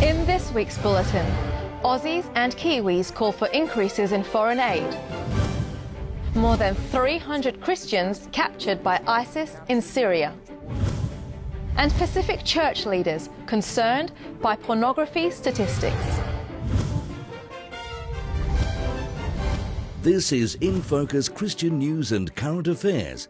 In this week's bulletin, Aussies and Kiwis call for increases in foreign aid. More than 300 Christians captured by ISIS in Syria. And Pacific Church leaders concerned by pornography statistics. This is InFocus Christian News and Current Affairs.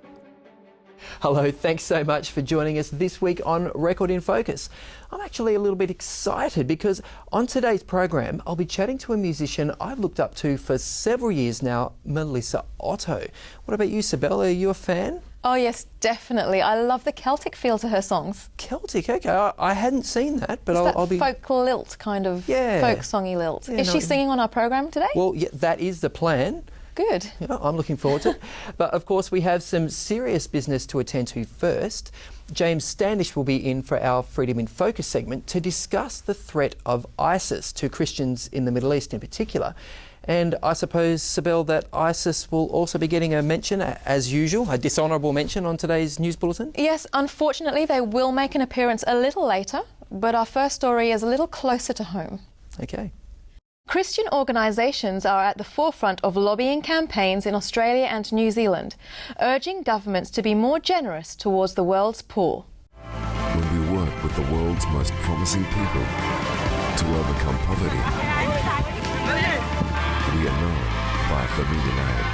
Hello, thanks so much for joining us this week on Record in Focus. I'm actually a little bit excited because on today's program I'll be chatting to a musician I've looked up to for several years now, Melissa Otto. What about you, Sibel? Are you a fan? Oh yes, definitely. I love the Celtic feel to her songs. Celtic, okay. I hadn't seen that, but I'll be... folk lilt, kind of folk songy lilt. Yeah, is she singing on our program today? Well, yeah, that is the plan. Good. Yeah, I'm looking forward to it. But of course we have some serious business to attend to first. James Standish will be in for our Freedom in Focus segment to discuss the threat of ISIS to Christians in the Middle East in particular. And I suppose, Sibel, that ISIS will also be getting a mention, as usual, a dishonourable mention on today's news bulletin? Yes, unfortunately they will make an appearance a little later, but our first story is a little closer to home. Okay. Christian organisations are at the forefront of lobbying campaigns in Australia and New Zealand, urging governments to be more generous towards the world's poor. When we work with the world's most promising people to overcome poverty, we are known by a familiar name.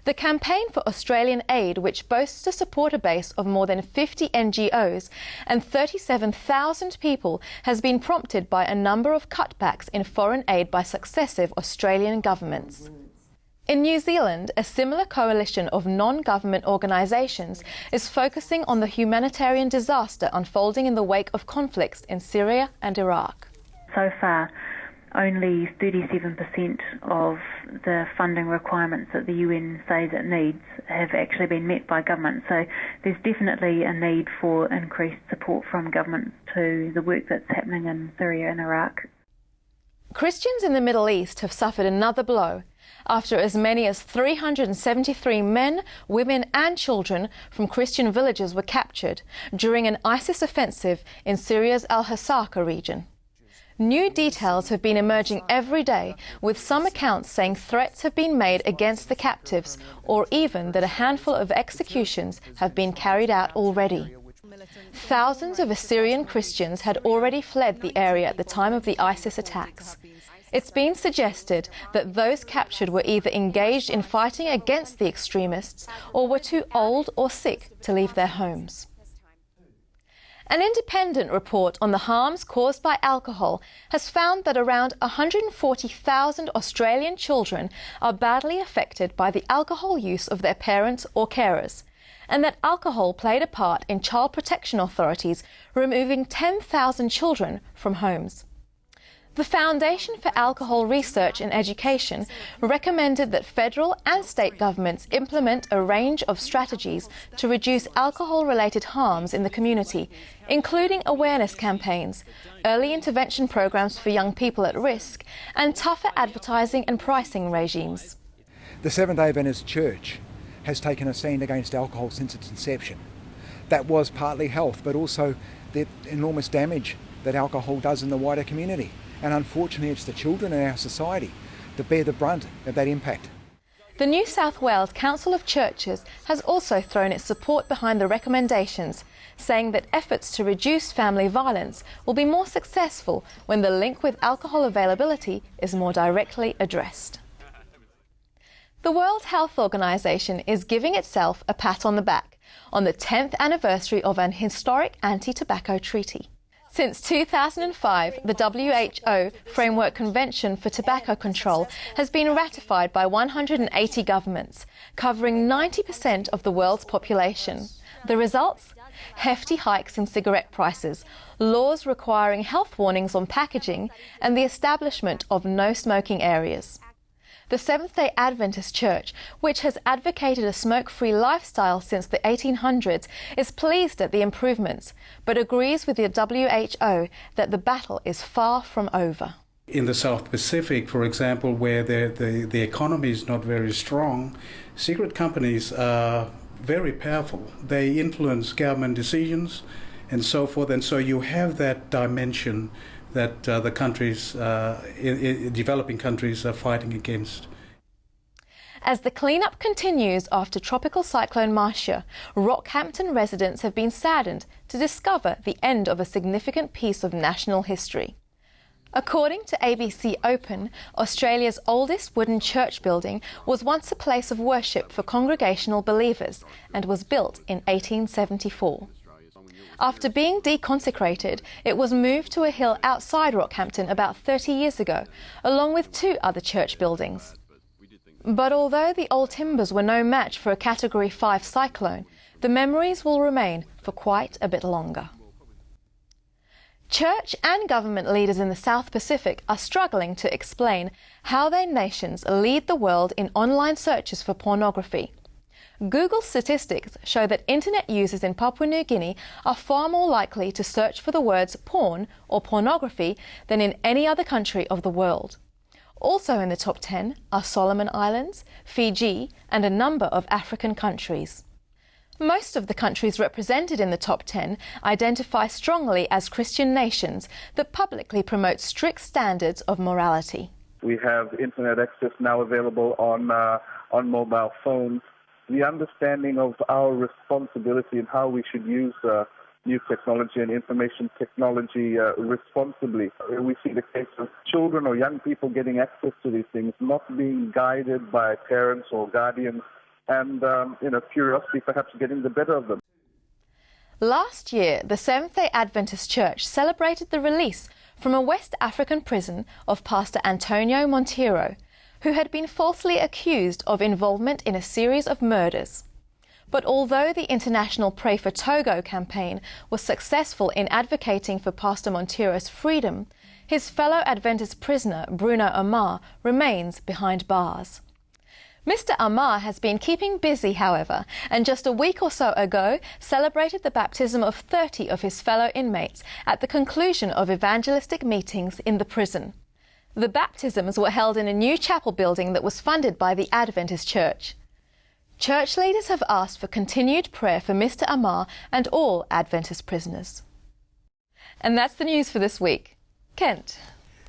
The Campaign for Australian Aid, which boasts a supporter base of more than 50 NGOs and 37,000 people, has been prompted by a number of cutbacks in foreign aid by successive Australian governments. In New Zealand, a similar coalition of non-government organisations is focusing on the humanitarian disaster unfolding in the wake of conflicts in Syria and Iraq. So far, only 37% of the funding requirements that the UN says it needs have actually been met by government. So there's definitely a need for increased support from governments to the work that's happening in Syria and Iraq. Christians in the Middle East have suffered another blow after as many as 373 men, women and children from Christian villages were captured during an ISIS offensive in Syria's Al-Hasaka region. New details have been emerging every day, with some accounts saying threats have been made against the captives, or even that a handful of executions have been carried out already. Thousands of Assyrian Christians had already fled the area at the time of the ISIS attacks. It's been suggested that those captured were either engaged in fighting against the extremists or were too old or sick to leave their homes. An independent report on the harms caused by alcohol has found that around 140,000 Australian children are badly affected by the alcohol use of their parents or carers, and that alcohol played a part in Child Protection Authorities removing 10,000 children from homes. The Foundation for Alcohol Research and Education recommended that federal and state governments implement a range of strategies to reduce alcohol-related harms in the community, including awareness campaigns, early intervention programs for young people at risk, and tougher advertising and pricing regimes. The Seventh-day Adventist Church has taken a stand against alcohol since its inception. That was partly health, but also the enormous damage that alcohol does in the wider community. And unfortunately, it's the children in our society that bear the brunt of that impact. The New South Wales Council of Churches has also thrown its support behind the recommendations, saying that efforts to reduce family violence will be more successful when the link with alcohol availability is more directly addressed. The World Health Organization is giving itself a pat on the back on the 10th anniversary of an historic anti-tobacco treaty. Since 2005, the WHO Framework Convention for Tobacco Control has been ratified by 180 governments, covering 90% of the world's population. The results? Hefty hikes in cigarette prices, laws requiring health warnings on packaging, and the establishment of no smoking areas. The Seventh-day Adventist Church, which has advocated a smoke-free lifestyle since the 1800s, is pleased at the improvements, but agrees with the WHO that the battle is far from over. In the South Pacific, for example, where the economy is not very strong, cigarette companies are very powerful. They influence government decisions and so forth. And so you have that dimension that the countries, developing countries, are fighting against. As the cleanup continues after Tropical Cyclone Marcia, Rockhampton residents have been saddened to discover the end of a significant piece of national history. According to ABC Open, Australia's oldest wooden church building was once a place of worship for congregational believers and was built in 1874. After being deconsecrated, it was moved to a hill outside Rockhampton about 30 years ago, along with 2 other church buildings. But although the old timbers were no match for a Category 5 cyclone, the memories will remain for quite a bit longer. Church and government leaders in the South Pacific are struggling to explain how their nations lead the world in online searches for pornography. Google statistics show that internet users in Papua New Guinea are far more likely to search for the words porn or pornography than in any other country of the world. Also in the top 10 are Solomon Islands, Fiji, and a number of African countries. Most of the countries represented in the top 10 identify strongly as Christian nations that publicly promote strict standards of morality. We have internet access now available on mobile phones. The understanding of our responsibility and how we should use new technology and information technology responsibly. We see the case of children or young people getting access to these things, not being guided by parents or guardians, and curiosity perhaps getting the better of them. Last year, the Seventh-day Adventist Church celebrated the release from a West African prison of Pastor Antonio Monteiro, who had been falsely accused of involvement in a series of murders. But although the International Pray for Togo campaign was successful in advocating for Pastor Monteiro's freedom, his fellow Adventist prisoner, Bruno Amar, remains behind bars. Mr. Amar has been keeping busy, however, and just a week or so ago celebrated the baptism of 30 of his fellow inmates at the conclusion of evangelistic meetings in the prison. The baptisms were held in a new chapel building that was funded by the Adventist Church. Church leaders have asked for continued prayer for Mr. Amar and all Adventist prisoners. And that's the news for this week. Kent.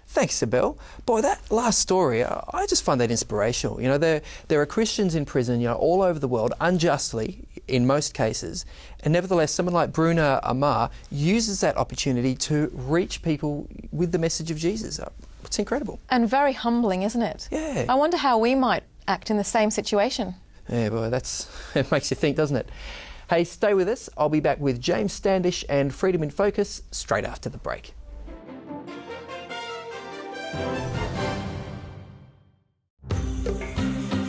Thanks, Isabel. Boy, that last story, I just find that inspirational. You know, there are Christians in prison, all over the world, unjustly, in most cases, and nevertheless, someone like Bruno Amar uses that opportunity to reach people with the message of Jesus. It's incredible. And very humbling, isn't it? Yeah. I wonder how we might act in the same situation. Yeah, boy, it makes you think, doesn't it? Hey, stay with us. I'll be back with James Standish and Freedom in Focus straight after the break.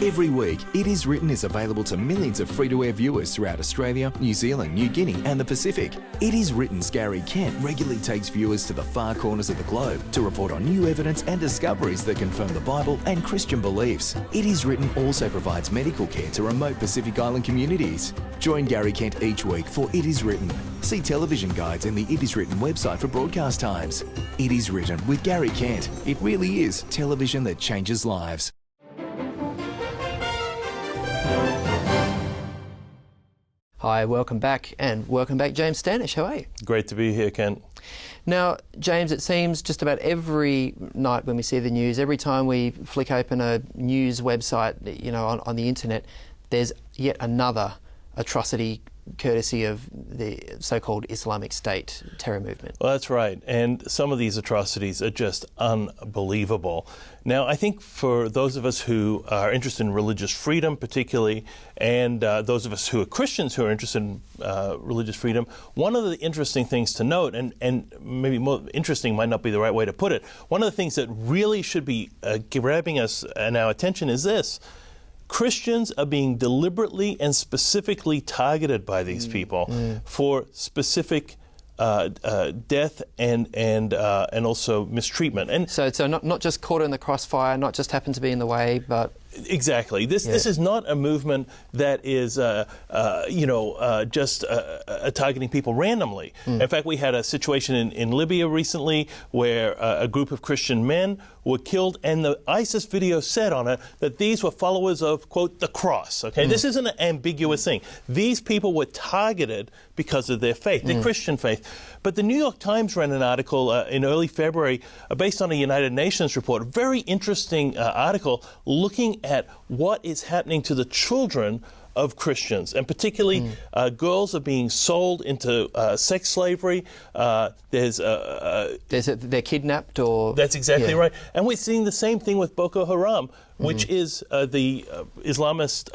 Every week, It Is Written is available to millions of free-to-air viewers throughout Australia, New Zealand, New Guinea and the Pacific. It Is Written's Gary Kent regularly takes viewers to the far corners of the globe to report on new evidence and discoveries that confirm the Bible and Christian beliefs. It Is Written also provides medical care to remote Pacific Island communities. Join Gary Kent each week for It Is Written. See television guides and the It Is Written website for broadcast times. It Is Written with Gary Kent. It really is television that changes lives. Hi, welcome back, and welcome back, James Standish. How are you? Great to be here, Kent. Now, James, it seems just about every night when we see the news, every time we flick open a news website, on the internet, there's yet another atrocity courtesy of the so-called Islamic State terror movement. Well, that's right. And some of these atrocities are just unbelievable. Now, I think for those of us who are interested in religious freedom particularly, and those of us who are Christians who are interested in religious freedom, one of the interesting things to note, and maybe more interesting might not be the right way to put it, one of the things that really should be grabbing us and our attention is this. Christians are being deliberately and specifically targeted by these people for specific death and also mistreatment. And so not just caught in the crossfire, not just happened to be in the way, but Exactly. This is not a movement that is, just targeting people randomly. In fact, we had a situation in Libya recently where a group of Christian men were killed, and the ISIS video said on it that these were followers of, quote, the cross. Okay, this isn't an ambiguous thing. These people were targeted because of their faith, their Christian faith. But the New York Times ran an article in early February based on a United Nations report, a very interesting article looking at what is happening to the children of Christians, and particularly girls are being sold into sex slavery. They're kidnapped, or that's exactly right. And we're seeing the same thing with Boko Haram, which is the Islamist,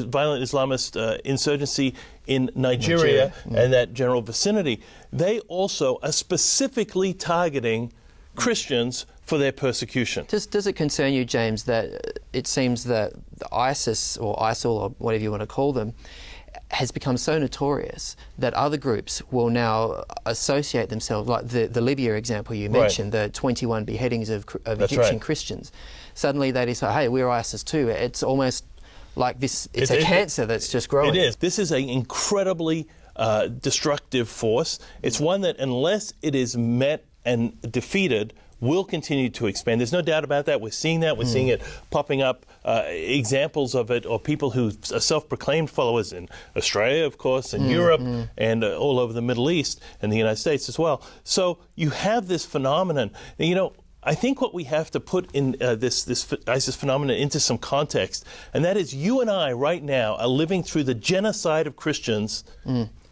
violent Islamist insurgency in Nigeria and that general vicinity. They also are specifically targeting Christians for their persecution. Does it concern you, James, that it seems that the ISIS or ISIL or whatever you want to call them has become so notorious that other groups will now associate themselves, like the Libya example you mentioned, the 21 beheadings of Egyptian Christians. Suddenly they decide, hey, we're ISIS too. It's almost like this, it's a cancer that's just growing. It is. This is an incredibly destructive force. It's one that, unless it is met and defeated, will continue to expand. There's no doubt about that. We're seeing that. We're seeing it popping up, examples of it, or people who are self-proclaimed followers in Australia, of course, and Europe, and all over the Middle East and the United States as well. So you have this phenomenon. You know, I think what we have to put in this ISIS phenomenon into some context, and that is you and I right now are living through the genocide of Christians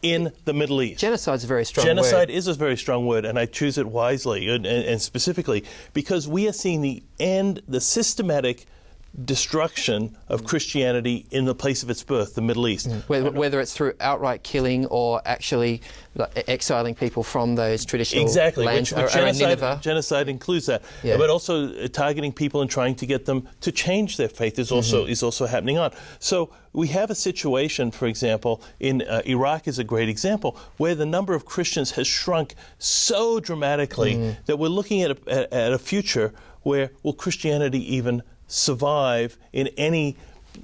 in the Middle East. Genocide's a very strong word. Genocide is a very strong word, and I choose it wisely and specifically because we are seeing the systematic destruction of Christianity in the place of its birth, the Middle East. Whether it's through outright killing or actually exiling people from those traditional lands. Which genocide includes that. But also targeting people and trying to get them to change their faith is also happening on. So we have a situation, for example, in Iraq is a great example, where the number of Christians has shrunk so dramatically that we're looking at a future where will Christianity even survive in any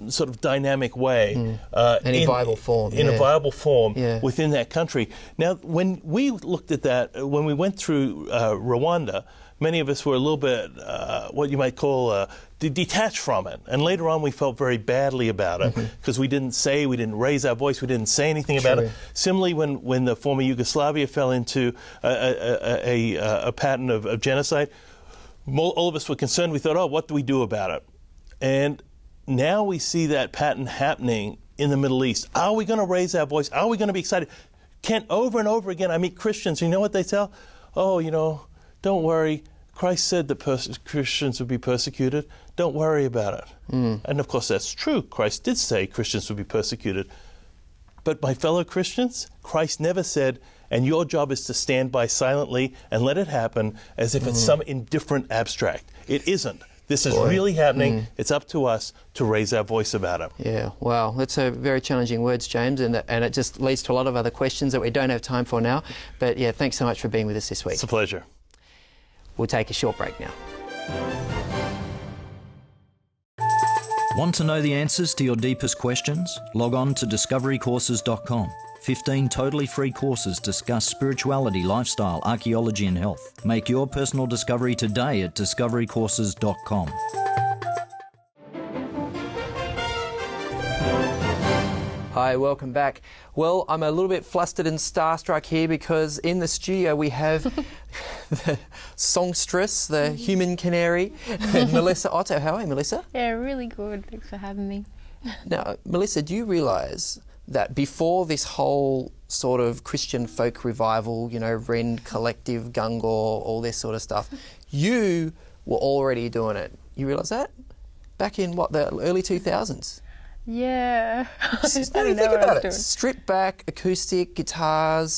sort of dynamic way, any viable form, in a viable form within that country. Now, when we looked at that, when we went through Rwanda, many of us were a little bit, what you might call, detached from it. And later on, we felt very badly about it because we didn't raise our voice, we didn't say anything about it. Similarly, when the former Yugoslavia fell into a pattern of genocide, all of us were concerned. We thought, oh, what do we do about it? And now we see that pattern happening in the Middle East. Are we going to raise our voice? Are we going to be excited? Over and over again, I meet Christians. You know what they tell? Oh, don't worry. Christ said that Christians would be persecuted. Don't worry about it. And of course, that's true. Christ did say Christians would be persecuted. But my fellow Christians, Christ never said, and your job is to stand by silently and let it happen as if it's some indifferent abstract. It isn't. This is really happening. It's up to us to raise our voice about it. Yeah, wow. That's a very challenging words, James, and it just leads to a lot of other questions that we don't have time for now. But yeah, thanks so much for being with us this week. It's a pleasure. We'll take a short break now. Want to know the answers to your deepest questions? Log on to discoverycourses.com. 15 totally free courses discuss spirituality, lifestyle, archaeology and health. Make your personal discovery today at discoverycourses.com. Hi, welcome back. Well, I'm a little bit flustered and starstruck here because in the studio we have the songstress, the human canary, Melissa Otto. How are you, Melissa? Yeah, really good. Thanks for having me. Now, Melissa, do you realise that before this whole sort of Christian folk revival, Wren Collective, Gungor, all this sort of stuff, you were already doing it? You realise that? Back in, the early 2000s? Yeah. Think about it. Stripped back, acoustic, guitars,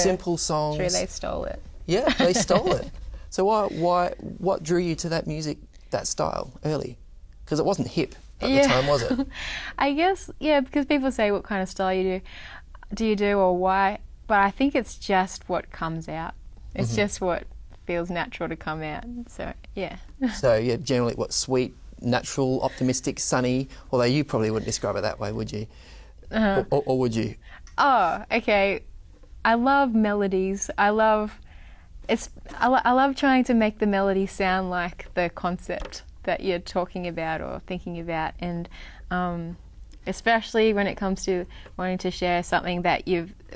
simple songs. True, they stole it. Yeah, they stole it. So what drew you to that music, that style, early? Because it wasn't hip at the time, was it? I guess, because people say what kind of style you do or why, but I think it's just what comes out. It's just what feels natural to come out. So, yeah. So, generally what, sweet, natural, optimistic, sunny? Although you probably wouldn't describe it that way, would you? Or would you? Oh, okay. I love melodies. I love trying to make the melody sound like the concept that you're talking about or thinking about, and especially when it comes to wanting to share something that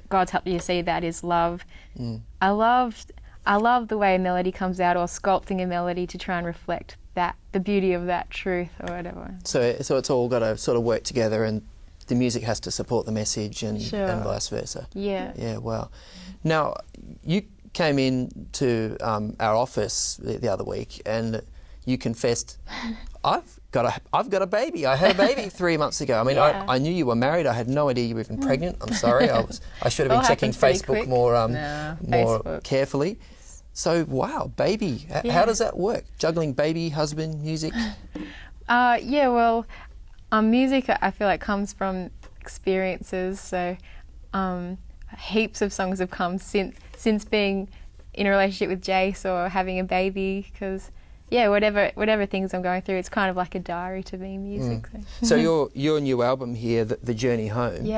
God's helped you see, that is love. I love the way a melody comes out, or sculpting a melody to try and reflect the beauty of that truth or whatever. So it's all got to sort of work together, and the music has to support the message, and vice versa. Yeah. Yeah. Wow. Now, you came in to our office the other week, and you confessed, I've got a baby. I had a baby 3 months ago. I mean, I knew you were married. I had no idea you were even pregnant. I'm sorry. I should have been checking Facebook more carefully. So, wow, baby. How does that work? Juggling baby, husband, music? Music, I feel like, comes from experiences. So heaps of songs have come since being in a relationship with Jace or having a baby, because whatever things I'm going through, it's kind of like a diary to me, music. So your new album here, The Journey Home,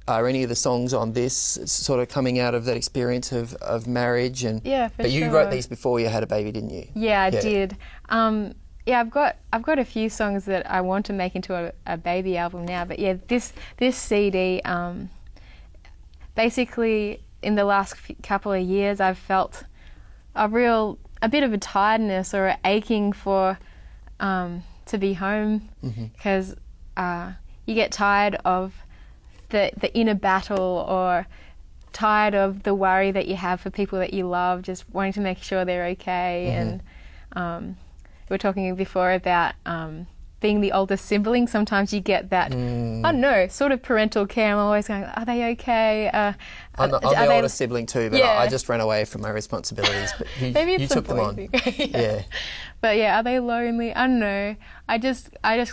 are any of the songs on this sort of coming out of that experience of marriage? But you wrote these before you had a baby, didn't you? Yeah, I did. I've got a few songs that I want to make into a baby album now. But this CD, basically in the last couple of years, I've felt a bit of a tiredness or an aching for to be home, because you get tired of the inner battle, or tired of the worry that you have for people that you love, just wanting to make sure they're okay. And we were talking before about being the oldest sibling. Sometimes you get that, I don't know, sort of parental care. I'm always going, are they okay? I'm the oldest sibling too, but I just ran away from my responsibilities. But you took them on. But are they lonely? I don't know. I just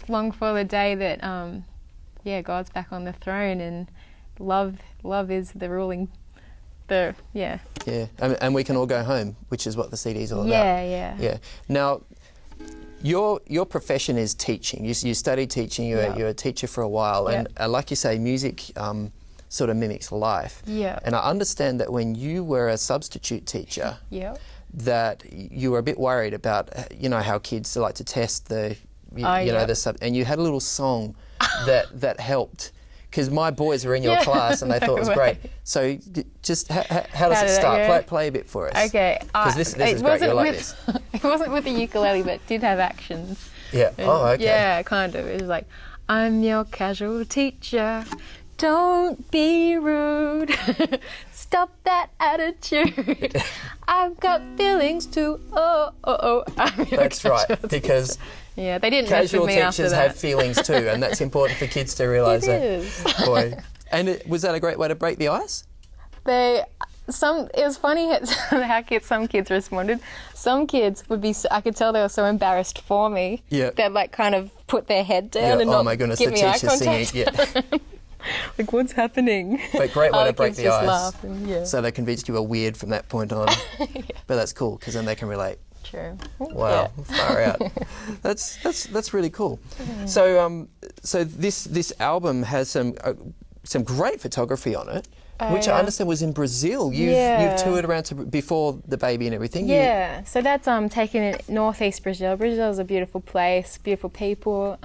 long for the day that God's back on the throne, and love is the ruling. And we can all go home, which is what the CD is all about. Yeah. Now, your profession is teaching. You studied teaching. You're a teacher for a while, and like you say, music sort of mimics life. And I understand that when you were a substitute teacher, that you were a bit worried about how kids like to test the and you had a little song that helped. Because my boys were in your class and they thought it was great. So just how does it start? Play a bit for us. Okay. Because this is great. You'll like this. It wasn't with the ukulele, but it did have actions. Yeah. Okay. Yeah, kind of. It was like, I'm your casual teacher. Don't be rude. Stop that attitude. I've got feelings too. Oh. That's right. Because they didn't casual mess with me after teachers that. have feelings too, and that's important for kids to realise that. It is. Boy. And was that a great way to break the ice? It was funny how some kids responded. Some kids would be, I could tell they were so embarrassed for me. They'd like kind of put their head down and not give me eye contact. Singing. Like, what's happening? But great way to break the ice. Laughing, So they convinced you were weird from that point on. But that's cool, because then they can relate. True. Wow, far out. That's really cool. So this album has some great photography on it, which I understand was in Brazil. You've toured around before the baby and everything. So that's taken in northeast Brazil. Brazil is a beautiful place, beautiful people.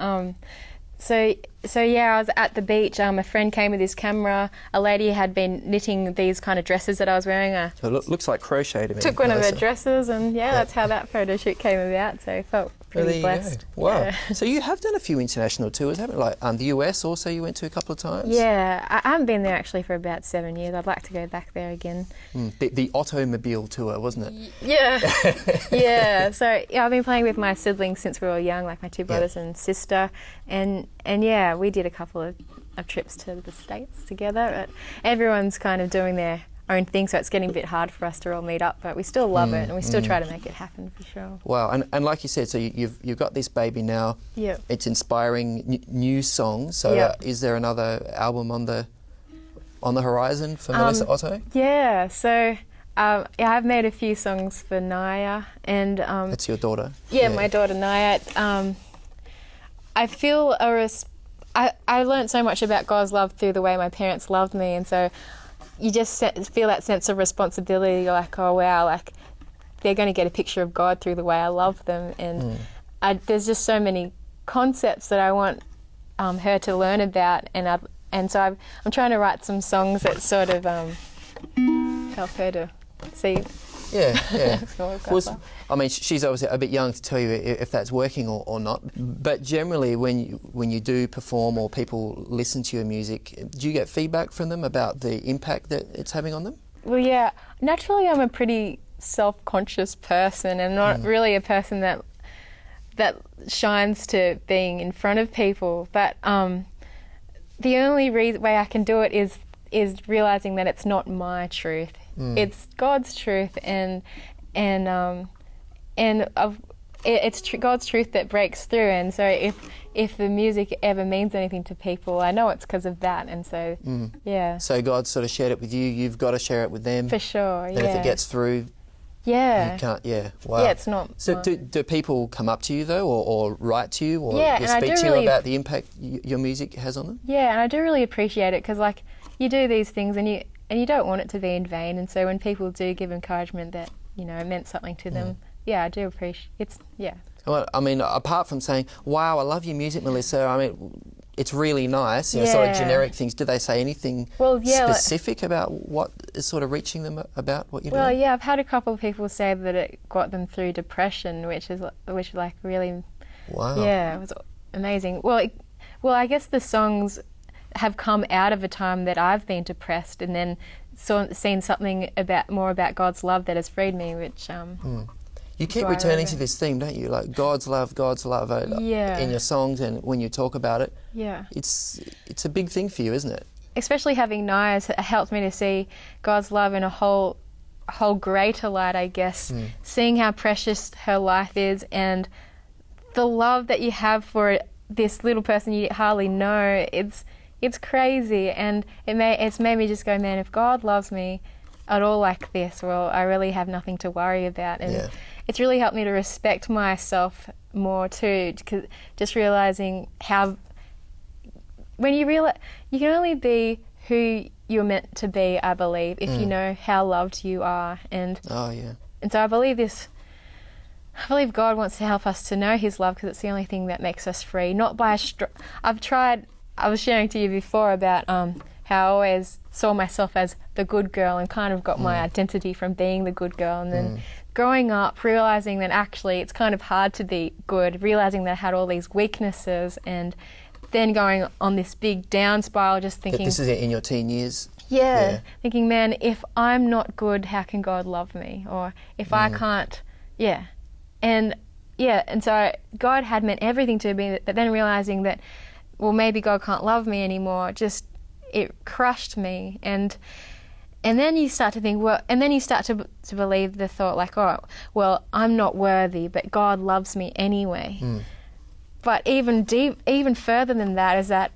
So I was at the beach. A friend came with his camera. A lady had been knitting these kind of dresses that I was wearing. So it looks like crochet to me. Took one of her dresses, and that's how that photo shoot came about. So I felt pretty blessed. Wow. Yeah. So you have done a few international tours, haven't you? Like the US also you went to a couple of times? Yeah, I haven't been there actually for about 7 years. I'd like to go back there again. The automobile tour, wasn't it? Yeah. So I've been playing with my siblings since we were young, like my two brothers and sister. And we did a couple of trips to the States together. But everyone's kind of doing their own thing, so it's getting a bit hard for us to all meet up, but we still love it, and we still try to make it happen for sure. Wow, and like you said, so you've got this baby now. Yeah. It's inspiring new songs. So is there another album on the horizon for Melissa Otto? Yeah. So Yeah, I've made a few songs for Naya, and That's your daughter? Yeah, my daughter Naya. I feel I learned so much about God's love through the way my parents loved me, and so you just feel that sense of responsibility. You're like, oh wow, like they're going to get a picture of God through the way I love them, and there's just so many concepts that I want her to learn about, and so I'm trying to write some songs that sort of help her to see. Yeah. Well, I mean, she's obviously a bit young to tell you if that's working or not. But generally, when you do perform or people listen to your music, do you get feedback from them about the impact that it's having on them? Well, yeah. Naturally, I'm a pretty self-conscious person, and not really a person that shines to being in front of people. But the only way I can do it is realizing that it's not my truth. It's God's truth, and it's God's truth that breaks through. And so if the music ever means anything to people, I know it's because of that. And so yeah. So God sort of shared it with you. You've got to share it with them. For sure. And if it gets through, yeah, you can't. Yeah, wow. Yeah, it's not. So do people come up to you though, or write to you, or speak to you about the impact your music has on them? Yeah, and I do really appreciate it, because like you do these things and you don't want it to be in vain, and so when people do give encouragement that it meant something to them, I do appreciate it's Well, I mean, apart from saying, "Wow, I love your music, Melissa," I mean, it's really nice. Sort of generic things. Do they say anything specific about what is sort of reaching them about what you're doing? Well, yeah, I've had a couple of people say that it got them through depression, which like really, wow, yeah, it was amazing. Well, I guess the songs have come out of a time that I've been depressed, and then seen something more about God's love that has freed me, which you keep returning to this theme, don't you? Like God's love in your songs and when you talk about it. Yeah. It's a big thing for you, isn't it? Especially having Naya has helped me to see God's love in a whole greater light, I guess. Seeing how precious her life is, and the love that you have for this little person you hardly know, it's crazy, and it's made me just go, man, if God loves me at all like this, well, I really have nothing to worry about. And it's really helped me to respect myself more too, because just realising how, when you realize you can only be who you're meant to be, I believe, if you know how loved you are. And and so I believe God wants to help us to know his love, because it's the only thing that makes us free. Not by I was sharing to you before about how I always saw myself as the good girl, and kind of got my identity from being the good girl. And then growing up, realising that actually it's kind of hard to be good, realising that I had all these weaknesses, and then going on this big down spiral, just thinking... This is in your teen years? Yeah, thinking, man, if I'm not good, how can God love me? Or if I can't... And so God had meant everything to me, but then realising that, well, maybe God can't love me anymore, it crushed me. And then you start to think, and then you start to believe the thought, like, oh, well, I'm not worthy, but God loves me anyway. But even further than that is that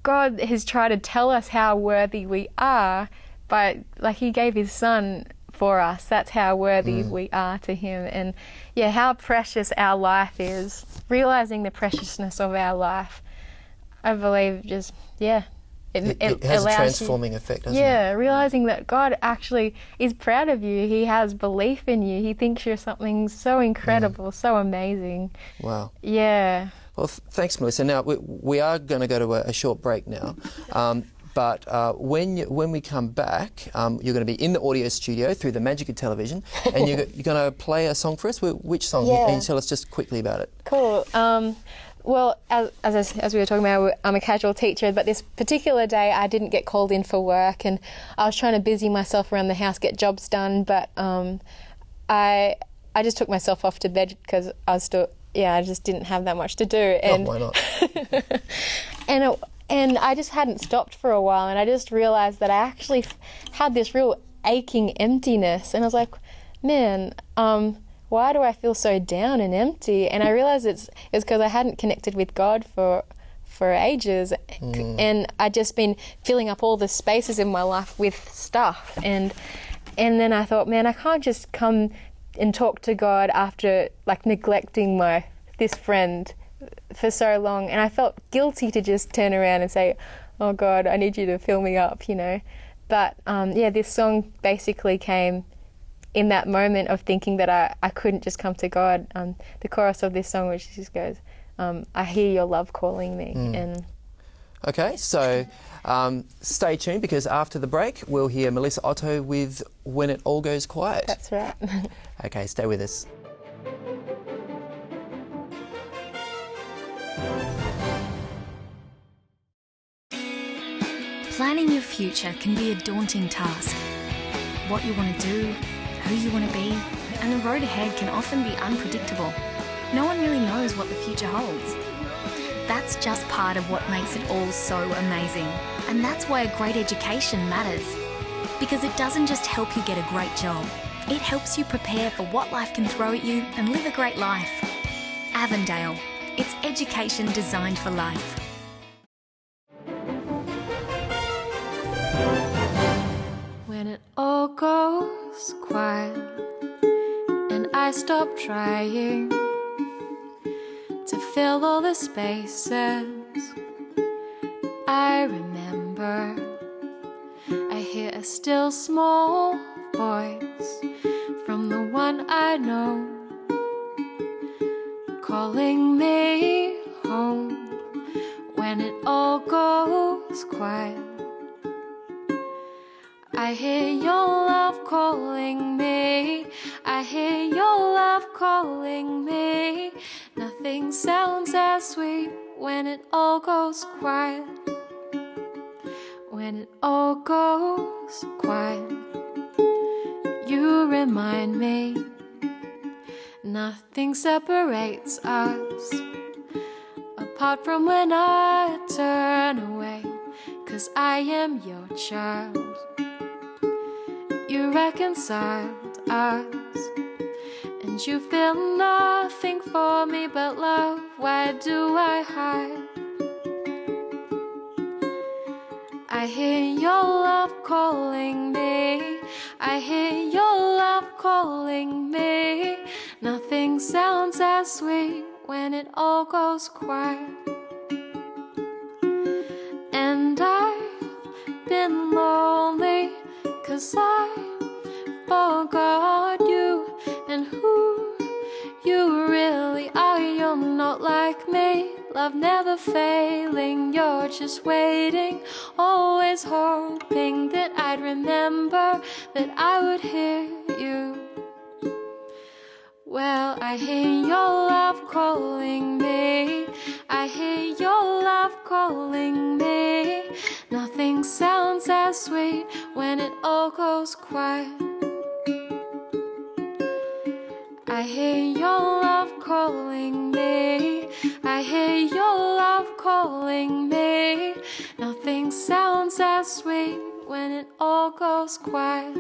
God has tried to tell us how worthy we are, by, like, he gave his son for us. That's how worthy we are to him. And how precious our life is. Realising the preciousness of our life, I believe, just it has a transforming effect, doesn't it? Yeah, realising that God actually is proud of you. He has belief in you. He thinks you're something so incredible, so amazing. Wow. Yeah. Well, thanks, Melissa. Now, we are going to go to a short break now. But when we come back, you're going to be in the audio studio through the magic of television, and you're going to play a song for us. Which song? Can you tell us just quickly about it? Cool. Well, as we were talking about, I'm a casual teacher, but this particular day I didn't get called in for work, and I was trying to busy myself around the house, get jobs done, but I just took myself off to bed because I just didn't have that much to do. And why not? and I just hadn't stopped for a while, and I just realised that I actually had this real aching emptiness, and I was like, man, why do I feel so down and empty? And I realised it's because I hadn't connected with God for ages, and I'd just been filling up all the spaces in my life with stuff, and And then I thought, man, I can't just come and talk to God after like neglecting this friend for so long. And I felt guilty to just turn around and say, oh God, I need you to fill me up, you know. But this song basically came in that moment of thinking that I couldn't just come to God. The chorus of this song, which just goes, I hear your love calling me. And okay, so stay tuned, because after the break we'll hear Melissa Otto with When It All Goes Quiet. That's right. Okay, stay with us. Planning your future can be a daunting task. What you want to do, who you want to be, and the road ahead can often be unpredictable. No one really knows what the future holds. That's just part of what makes it all so amazing. And that's why a great education matters. Because it doesn't just help you get a great job, it helps you prepare for what life can throw at you and live a great life. Avondale, it's education designed for life. When it all goes quiet and I stop trying to fill all the spaces, I remember I hear a still small voice from the one I know, calling me home. When it all goes quiet, I hear your love calling me. I hear your love calling me. Nothing sounds as sweet when it all goes quiet. When it all goes quiet, you remind me nothing separates us, apart from when I turn away, 'cause I am your child. You reconciled us, and you feel nothing for me but love. Why do I hide? I hear your love calling me. I hear your love calling me. Nothing sounds as sweet when it all goes quiet. And I've been lonely 'cause I forgot you and who you really are. You're not like me, love never failing. You're just waiting, always hoping that I'd remember, that I would hear you. Well, I hear your love calling me. I hear your love calling me. Nothing sounds as sweet when it all goes quiet. I hear your love calling me. I hear your love calling me. Nothing sounds as sweet when it all goes quiet.